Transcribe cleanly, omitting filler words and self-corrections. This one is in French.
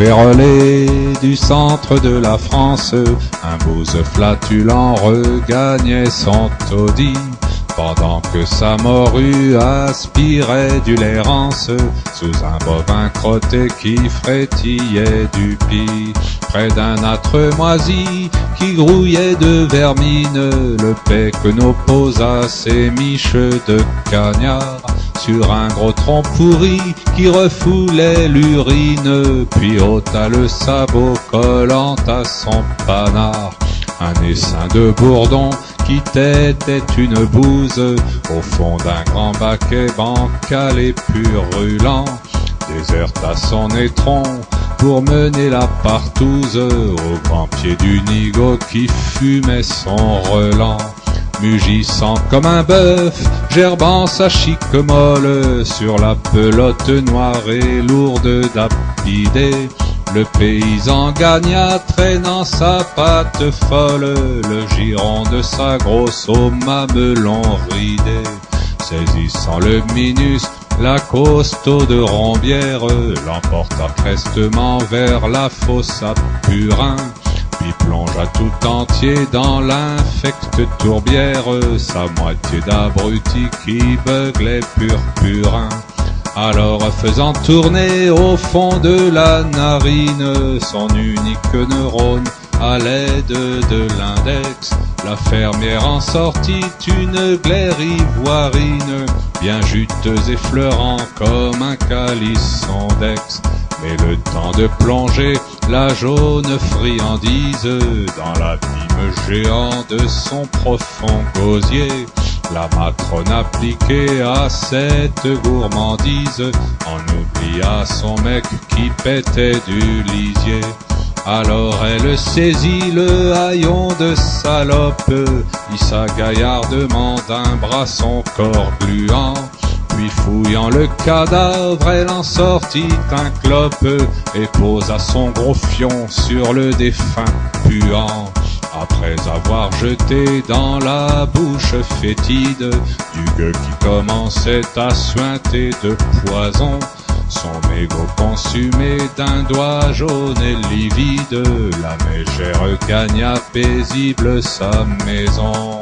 vérolé du centre de la France, un bouse flatulent regagnait son taudis, pendant que sa morue aspirait du lait rance sous un bovin crotté qui frétillait du pis. Près d'un âtre moisi qui grouillait de vermine, le Péquenot posa ses miches de cagnard sur un gros tronc pourri qui refoulait l'urine, puis ôta le sabot collant à son panard. Un essaim de bourdon qui tétait une bouse au fond d'un grand baquet bancal et purulent, déserta son étron pour mener la partouze au grand pied du nigaud qui fumait son relent. Mugissant comme un bœuf, gerbant sa chique molle sur la pelote noire et lourde d'apidée, le paysan gagna traînant sa patte folle le giron de sa grosse au mamelon ridé. Saisissant le minus, la costaud de Rombière l'emporta prestement vers la fosse à Purin, puis plongea tout entier dans l'infecte tourbière sa moitié d'abruti qui beuglait purpurin. Alors faisant tourner au fond de la narine son unique neurone à l'aide de l'index, la fermière en sortit une glaire ivoirine, bien juteuse et fleurant comme un calisson d'ex. Mais le temps de plonger la jaune friandise dans l'abîme géant de son profond gosier, la matrone appliquée à cette gourmandise en oublia son mec qui pétait du lisier. Alors elle saisit le haillon de salope, hissa gaillardement d'un bras son corps gluant, puis fouillant le cadavre elle en sortit un clope et posa son gros fion sur le défunt puant. Après avoir jeté dans la bouche fétide du gueux qui commençait à suinter de poison son mégot consumé d'un doigt jaune et livide, la mégère gagna paisible sa maison.